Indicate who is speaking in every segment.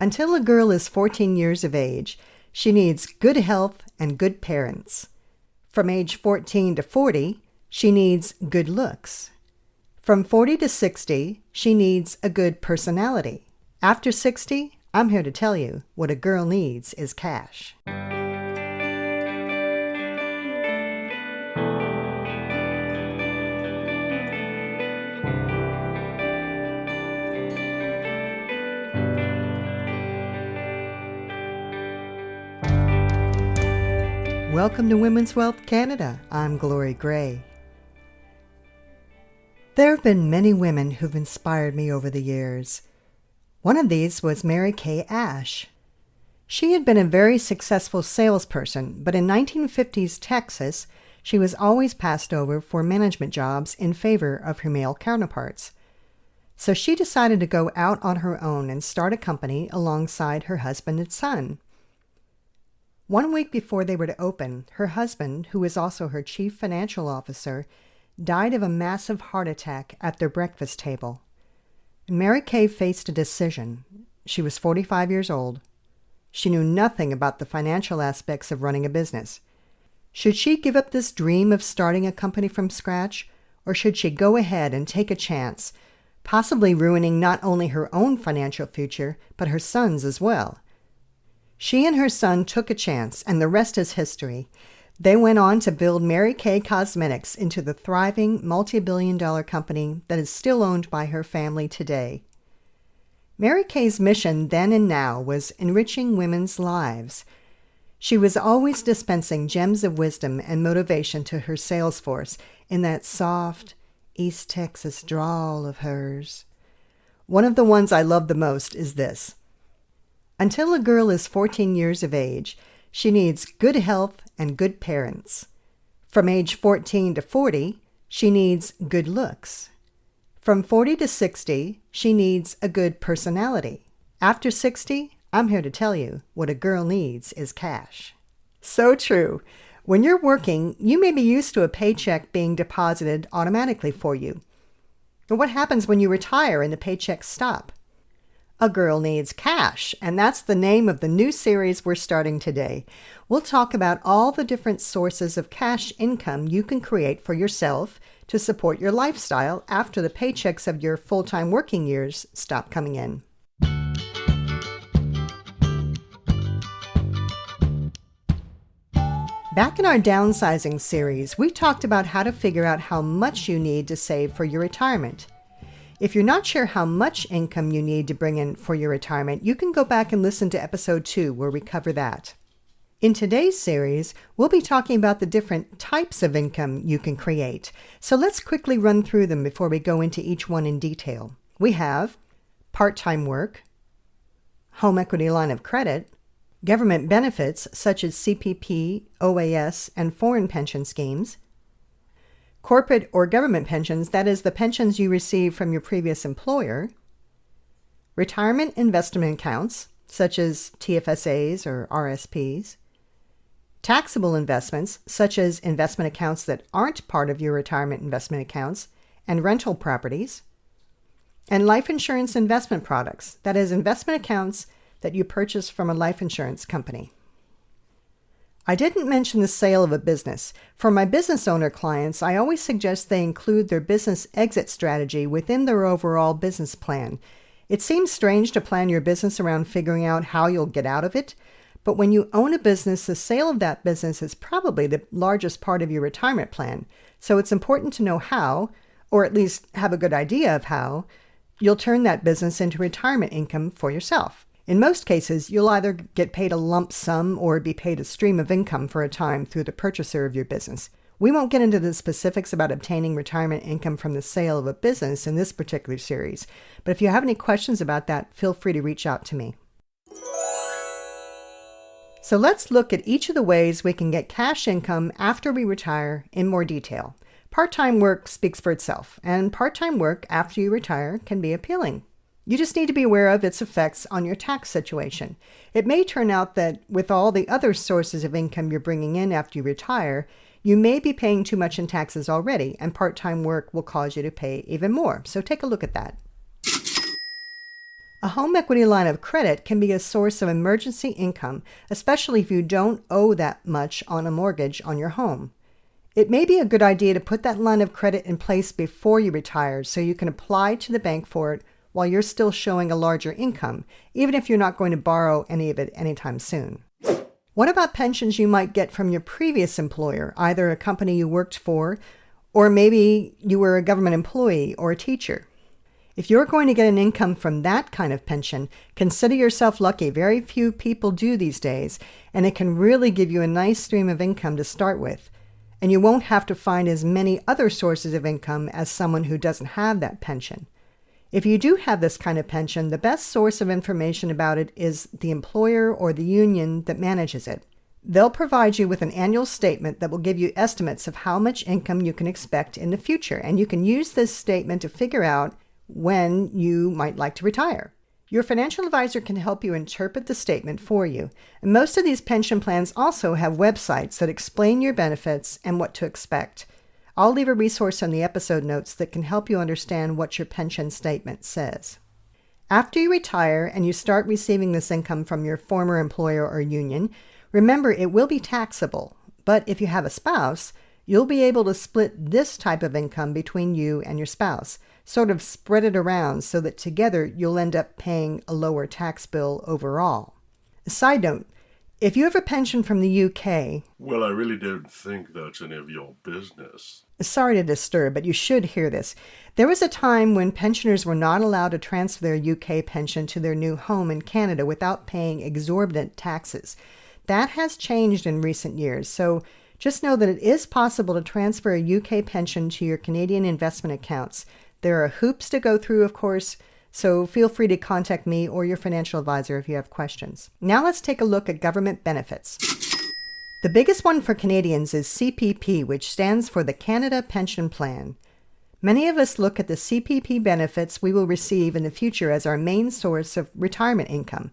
Speaker 1: Until a girl is 14 years of age, she needs good health and good parents. From age 14 to 40, she needs good looks. From 40 to 60, she needs a good personality. After 60, I'm here to tell you what a girl needs is cash. Welcome to Women's Wealth Canada. I'm Glory Gray. There have been many women who've inspired me over the years. One of these was Mary Kay Ash. She had been a very successful salesperson, but in 1950s Texas, she was always passed over for management jobs in favor of her male counterparts. So she decided to go out on her own and start a company alongside her husband and son. 1 week before they were to open, her husband, who was also her chief financial officer, died of a massive heart attack at their breakfast table. Mary Kay faced a decision. She was 45 years old. She knew nothing about the financial aspects of running a business. Should she give up this dream of starting a company from scratch, or should she go ahead and take a chance, possibly ruining not only her own financial future, but her son's as well? She and her son took a chance, and the rest is history. They went on to build Mary Kay Cosmetics into the thriving, multi-billion-dollar company that is still owned by her family today. Mary Kay's mission then and now was enriching women's lives. She was always dispensing gems of wisdom and motivation to her sales force in that soft, East Texas drawl of hers. One of the ones I love the most is this. Until a girl is 14 years of age, she needs good health and good parents. From age 14 to 40, she needs good looks. From 40 to 60, she needs a good personality. After 60, I'm here to tell you what a girl needs is cash. So true. When you're working, you may be used to a paycheck being deposited automatically for you. But what happens when you retire and the paychecks stop? A girl needs cash, and that's the name of the new series we're starting today. We'll talk about all the different sources of cash income you can create for yourself to support your lifestyle after the paychecks of your full-time working years stop coming in. Back in our downsizing series, we talked about how to figure out how much you need to save for your retirement. If you're not sure how much income you need to bring in for your retirement, you can go back and listen to episode 2 where we cover that. In today's series, we'll be talking about the different types of income you can create. So let's quickly run through them before we go into each one in detail. We have part-time work, home equity line of credit, government benefits such as CPP, OAS, and foreign pension schemes, corporate or government pensions, that is, the pensions you receive from your previous employer, retirement investment accounts, such as TFSAs or RSPs, taxable investments, such as investment accounts that aren't part of your retirement investment accounts, and rental properties, and life insurance investment products, that is, investment accounts that you purchase from a life insurance company. I didn't mention the sale of a business. For my business owner clients, I always suggest they include their business exit strategy within their overall business plan. It seems strange to plan your business around figuring out how you'll get out of it, but when you own a business, the sale of that business is probably the largest part of your retirement plan. So it's important to know how, or at least have a good idea of how, you'll turn that business into retirement income for yourself. In most cases, you'll either get paid a lump sum or be paid a stream of income for a time through the purchaser of your business. We won't get into the specifics about obtaining retirement income from the sale of a business in this particular series, but if you have any questions about that, feel free to reach out to me. So let's look at each of the ways we can get cash income after we retire in more detail. Part-time work speaks for itself, and part-time work after you retire can be appealing. You just need to be aware of its effects on your tax situation. It may turn out that with all the other sources of income you're bringing in after you retire, you may be paying too much in taxes already, and part-time work will cause you to pay even more. So take a look at that. A home equity line of credit can be a source of emergency income, especially if you don't owe that much on a mortgage on your home. It may be a good idea to put that line of credit in place before you retire so you can apply to the bank for it while you're still showing a larger income, even if you're not going to borrow any of it anytime soon. What about pensions you might get from your previous employer, either a company you worked for, or maybe you were a government employee or a teacher? If you're going to get an income from that kind of pension, consider yourself lucky. Very few people do these days, and it can really give you a nice stream of income to start with. And you won't have to find as many other sources of income as someone who doesn't have that pension. If you do have this kind of pension, the best source of information about it is the employer or the union that manages it. They'll provide you with an annual statement that will give you estimates of how much income you can expect in the future, and you can use this statement to figure out when you might like to retire. Your financial advisor can help you interpret the statement for you. And most of these pension plans also have websites that explain your benefits and what to expect. I'll leave a resource on the episode notes that can help you understand what your pension statement says. After you retire and you start receiving this income from your former employer or union, remember it will be taxable. But if you have a spouse, you'll be able to split this type of income between you and your spouse, sort of spread it around so that together you'll end up paying a lower tax bill overall. A side note, if you have a pension from the UK...
Speaker 2: Well, I really don't think that's any of your business.
Speaker 1: Sorry to disturb, but you should hear this. There was a time when pensioners were not allowed to transfer their UK pension to their new home in Canada without paying exorbitant taxes. That has changed in recent years, so just know that it is possible to transfer a UK pension to your Canadian investment accounts. There are hoops to go through, of course, so feel free to contact me or your financial advisor if you have questions. Now let's take a look at government benefits. The biggest one for Canadians is CPP, which stands for the Canada Pension Plan. Many of us look at the CPP benefits we will receive in the future as our main source of retirement income.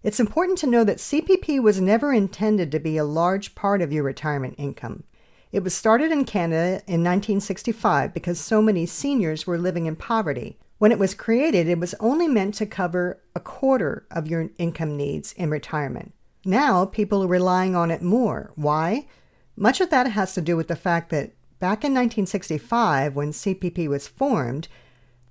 Speaker 1: It's important to know that CPP was never intended to be a large part of your retirement income. It was started in Canada in 1965 because so many seniors were living in poverty. When it was created, it was only meant to cover a quarter of your income needs in retirement. Now, people are relying on it more. Why? Much of that has to do with the fact that back in 1965, when CPP was formed,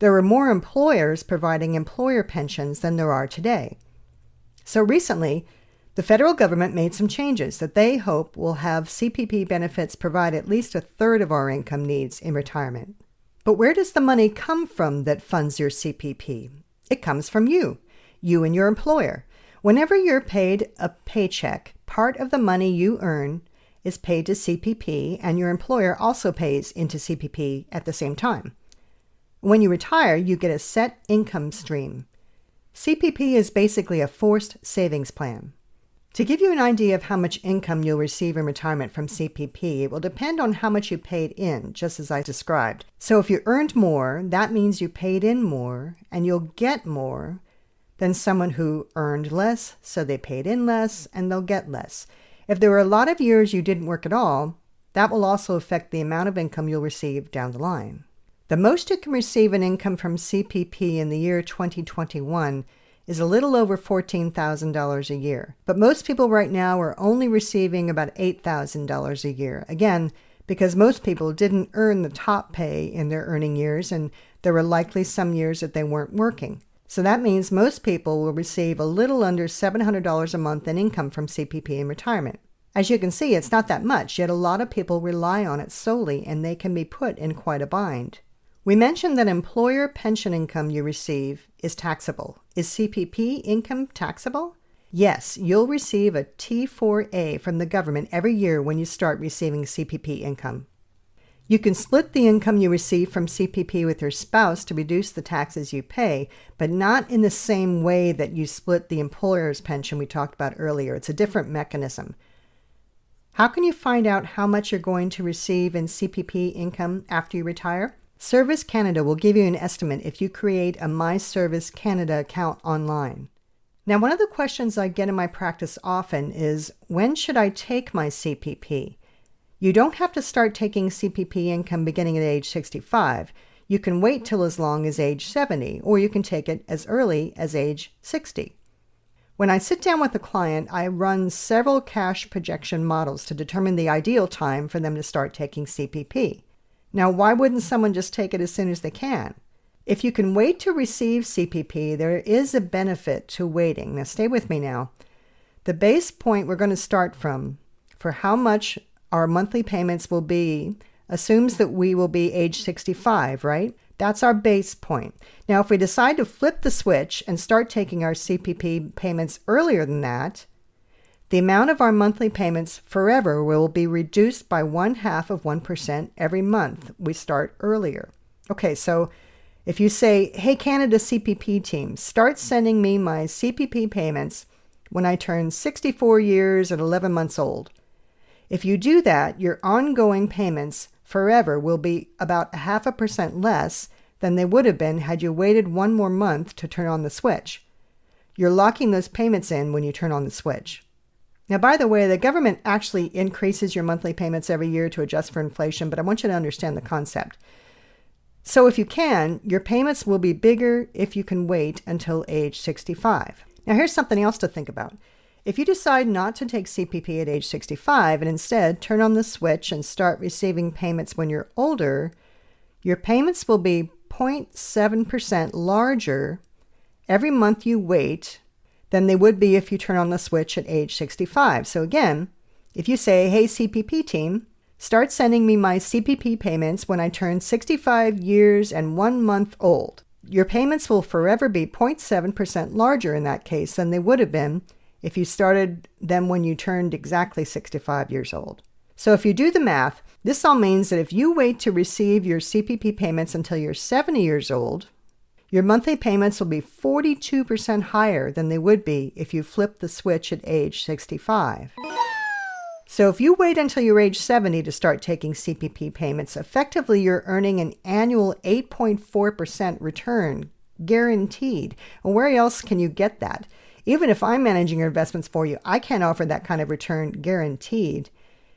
Speaker 1: there were more employers providing employer pensions than there are today. So recently, the federal government made some changes that they hope will have CPP benefits provide at least a third of our income needs in retirement. But where does the money come from that funds your CPP? It comes from you and your employer. Whenever you're paid a paycheck, part of the money you earn is paid to CPP, and your employer also pays into CPP at the same time. When you retire, you get a set income stream. CPP is basically a forced savings plan. To give you an idea of how much income you'll receive in retirement from CPP, it will depend on how much you paid in, just as I described. So if you earned more, that means you paid in more, and you'll get more than someone who earned less, so they paid in less, and they'll get less. If there were a lot of years you didn't work at all, that will also affect the amount of income you'll receive down the line. The most you can receive in income from CPP in the year 2021 is a little over $14,000 a year. But most people right now are only receiving about $8,000 a year. Again, because most people didn't earn the top pay in their earning years, and there were likely some years that they weren't working. So that means most people will receive a little under $700 a month in income from CPP in retirement. As you can see, it's not that much, yet a lot of people rely on it solely, and they can be put in quite a bind. We mentioned that employer pension income you receive is taxable. Is CPP income taxable? Yes, you'll receive a T4A from the government every year when you start receiving CPP income. You can split the income you receive from CPP with your spouse to reduce the taxes you pay, but not in the same way that you split the employer's pension we talked about earlier. It's a different mechanism. How can you find out how much you're going to receive in CPP income after you retire? Service Canada will give you an estimate if you create a My Service Canada account online. Now, one of the questions I get in my practice often is, when should I take my CPP? You don't have to start taking CPP income beginning at age 65. You can wait till as long as age 70, or you can take it as early as age 60. When I sit down with a client, I run several cash projection models to determine the ideal time for them to start taking CPP. Now, why wouldn't someone just take it as soon as they can? If you can wait to receive CPP, there is a benefit to waiting. Now, stay with me now. The base point we're going to start from for how much our monthly payments will be assumes that we will be age 65, right? That's our base point. Now, if we decide to flip the switch and start taking our CPP payments earlier than that, the amount of our monthly payments forever will be reduced by 0.5% every month we start earlier. Okay, so if you say, hey, Canada CPP team, start sending me my CPP payments when I turn 64 years and 11 months old. If you do that, your ongoing payments forever will be about 0.5% less than they would have been had you waited one more month to turn on the switch. You're locking those payments in when you turn on the switch. Now, by the way, the government actually increases your monthly payments every year to adjust for inflation, but I want you to understand the concept. So if you can, your payments will be bigger if you can wait until age 65. Now, here's something else to think about. If you decide not to take CPP at age 65 and instead turn on the switch and start receiving payments when you're older, your payments will be 0.7% larger every month you wait than they would be if you turn on the switch at age 65. So again, if you say, hey, CPP team, start sending me my CPP payments when I turn 65 years and 1 month old, your payments will forever be 0.7% larger in that case than they would have been if you started them when you turned exactly 65 years old. So if you do the math, this all means that if you wait to receive your CPP payments until you're 70 years old, your monthly payments will be 42% higher than they would be if you flipped the switch at age 65. So if you wait until you're age 70 to start taking CPP payments, effectively you're earning an annual 8.4% return, guaranteed. And where else can you get that? Even if I'm managing your investments for you, I can't offer that kind of return guaranteed.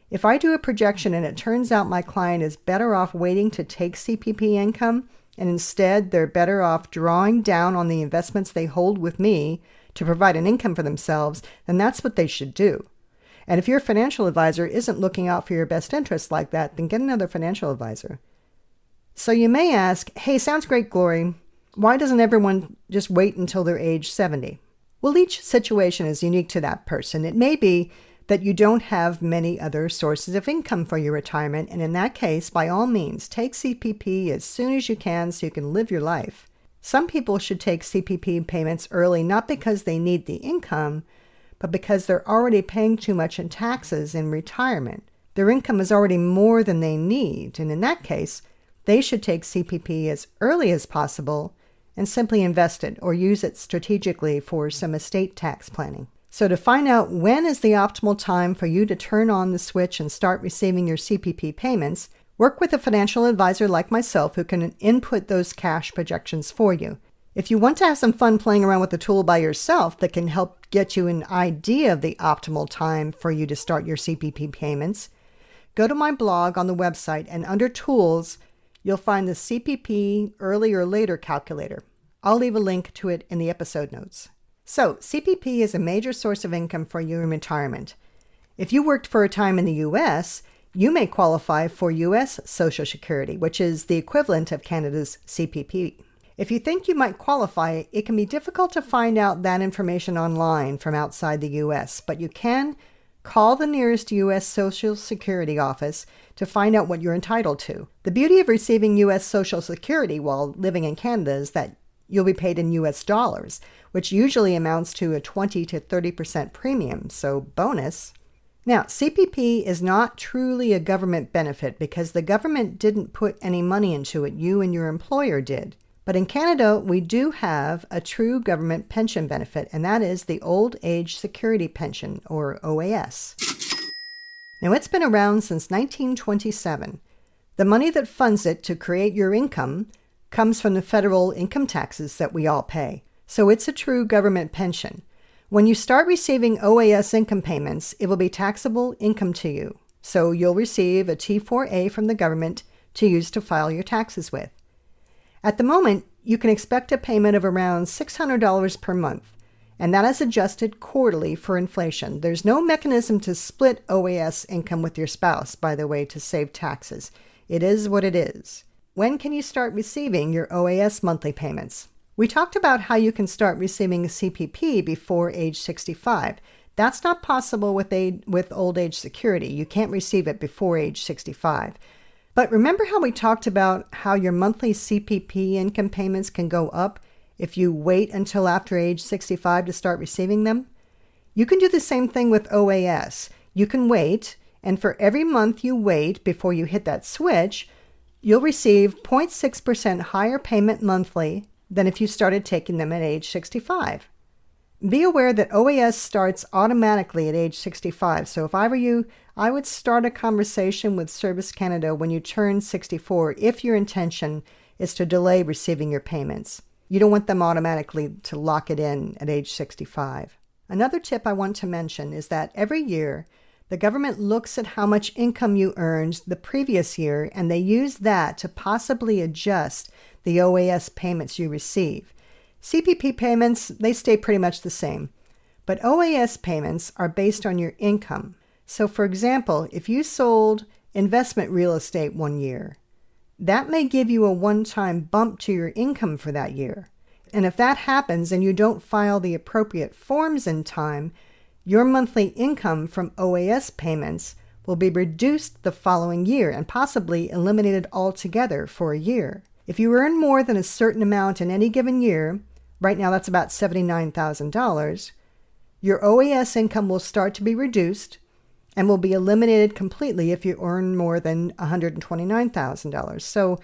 Speaker 1: If I do a projection and it turns out my client is better off waiting to take CPP income, and instead they're better off drawing down on the investments they hold with me to provide an income for themselves, then that's what they should do. And if your financial advisor isn't looking out for your best interests like that, then get another financial advisor. So you may ask, hey, sounds great, Glory. Why doesn't everyone just wait until they're age 70? Well, each situation is unique to that person. It may be that you don't have many other sources of income for your retirement, and in that case, by all means, take CPP as soon as you can so you can live your life. Some people should take CPP payments early not because they need the income, but because they're already paying too much in taxes in retirement. Their income is already more than they need, and in that case, they should take CPP as early as possible and simply invest it or use it strategically for some estate tax planning. So to find out when is the optimal time for you to turn on the switch and start receiving your CPP payments, work with a financial advisor like myself who can input those cash projections for you. If you want to have some fun playing around with the tool by yourself that can help get you an idea of the optimal time for you to start your CPP payments, go to my blog on the website and under Tools, you'll find the CPP Early or Later calculator. I'll leave a link to it in the episode notes. So, CPP is a major source of income for you in retirement. If you worked for a time in the U.S., you may qualify for U.S. Social Security, which is the equivalent of Canada's CPP. If you think you might qualify, it can be difficult to find out that information online from outside the U.S., but you can call the nearest U.S. Social Security office to find out what you're entitled to. The beauty of receiving U.S. Social Security while living in Canada is that you'll be paid in U.S. dollars, which usually amounts to a 20 to 30% premium, so bonus. Now, CPP is not truly a government benefit because the government didn't put any money into it, you and your employer did. But in Canada, we do have a true government pension benefit, and that is the Old Age Security Pension, or OAS. Now, it's been around since 1927. The money that funds it to create your income comes from the federal income taxes that we all pay. So it's a true government pension. When you start receiving OAS income payments, it will be taxable income to you. So you'll receive a T4A from the government to use to file your taxes with. At the moment, you can expect a payment of around $600 per month, and that is adjusted quarterly for inflation. There's no mechanism to split OAS income with your spouse, by the way, to save taxes. It is what it is. When can you start receiving your OAS monthly payments? We talked about how you can start receiving a CPP before age 65. That's not possible with old age security. You can't receive it before age 65. But remember how we talked about how your monthly CPP income payments can go up if you wait until after age 65 to start receiving them? You can do the same thing with OAS. You can wait, and for every month you wait before you hit that switch, you'll receive 0.6% higher payment monthly than if you started taking them at age 65. Be aware that OAS starts automatically at age 65, so if I were you, I would start a conversation with Service Canada when you turn 64 if your intention is to delay receiving your payments. You don't want them automatically to lock it in at age 65. Another tip I want to mention is that every year, the government looks at how much income you earned the previous year, and they use that to possibly adjust the OAS payments you receive. CPP payments, they stay pretty much the same, but OAS payments are based on your income. So for example, if you sold investment real estate one year, that may give you a one-time bump to your income for that year. And if that happens and you don't file the appropriate forms in time, your monthly income from OAS payments will be reduced the following year and possibly eliminated altogether for a year. If you earn more than a certain amount in any given year, right now that's about $79,000, your OAS income will start to be reduced and will be eliminated completely if you earn more than $129,000. So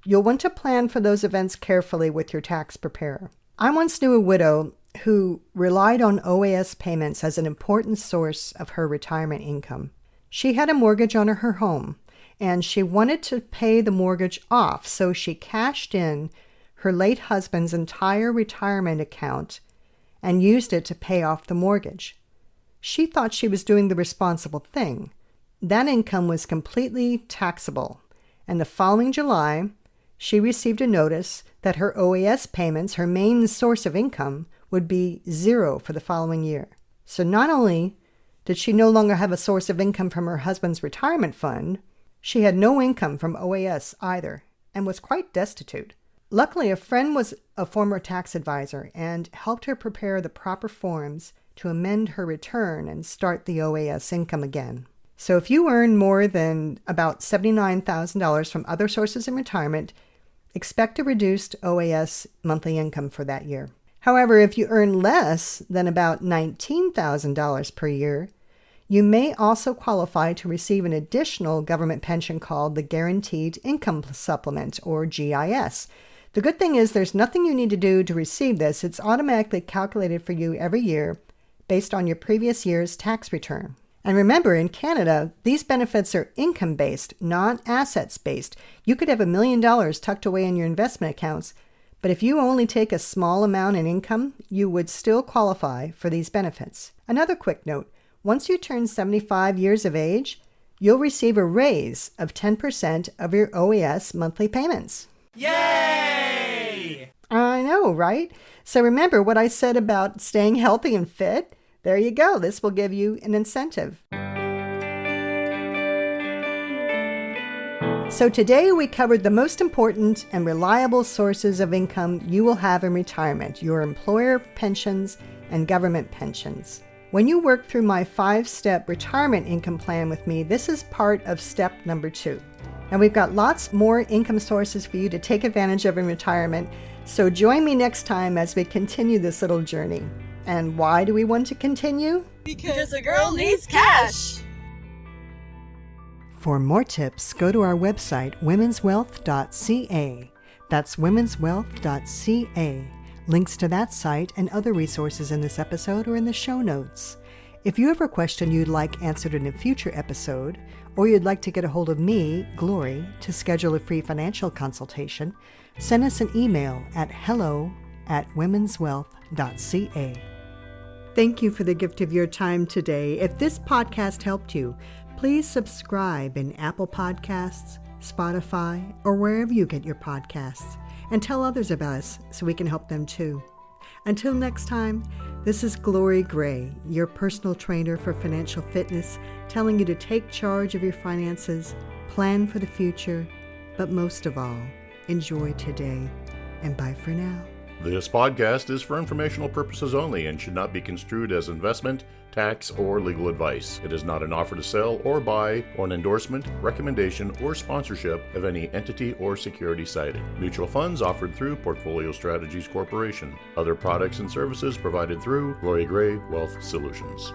Speaker 1: you'll want to plan for those events carefully with your tax preparer. I once knew a widow who relied on OAS payments as an important source of her retirement income. She had a mortgage on her home, and she wanted to pay the mortgage off, so she cashed in her late husband's entire retirement account and used it to pay off the mortgage. She thought she was doing the responsible thing. That income was completely taxable, and the following July, she received a notice that her OAS payments, her main source of income, would be zero for the following year. So not only did she no longer have a source of income from her husband's retirement fund, she had no income from OAS either, and was quite destitute. Luckily, a friend was a former tax advisor and helped her prepare the proper forms to amend her return and start the OAS income again. So if you earn more than about $79,000 from other sources in retirement, expect a reduced OAS monthly income for that year. However, if you earn less than about $19,000 per year, you may also qualify to receive an additional government pension called the Guaranteed Income Supplement, or GIS. The good thing is there's nothing you need to do to receive this. It's automatically calculated for you every year based on your previous year's tax return. And remember, in Canada, these benefits are income-based, not assets-based. You could have $1 million tucked away in your investment accounts, but if you only take a small amount in income, you would still qualify for these benefits. Another quick note, once you turn 75 years of age, you'll receive a raise of 10% of your OAS monthly payments.
Speaker 3: Yay!
Speaker 1: I know, right? So remember what I said about staying healthy and fit? There you go. This will give you an incentive. So today we covered the most important and reliable sources of income you will have in retirement, your employer pensions and government pensions. When you work through my 5-step retirement income plan with me, this is part of step number 2. And we've got lots more income sources for you to take advantage of in retirement. So join me next time as we continue this little journey. And why do we want to continue?
Speaker 3: Because a girl needs cash!
Speaker 1: For more tips, go to our website, womenswealth.ca. That's womenswealth.ca. Links to that site and other resources in this episode are in the show notes. If you have a question you'd like answered in a future episode, or you'd like to get a hold of me, Glory, to schedule a free financial consultation, send us an email at hello@womenswealth.ca. Thank you for the gift of your time today. If this podcast helped you, please subscribe in Apple Podcasts, Spotify, or wherever you get your podcasts. and tell others about us so we can help them too. Until next time, this is Glory Gray, your personal trainer for financial fitness, telling you to take charge of your finances, plan for the future, but most of all, enjoy today. And bye for now.
Speaker 4: This podcast is for informational purposes only and should not be construed as investment, tax, or legal advice. It is not an offer to sell or buy, or an endorsement, recommendation, or sponsorship of any entity or security cited. Mutual funds offered through Portfolio Strategies Corporation. Other products and services provided through Glory Gray Wealth Solutions.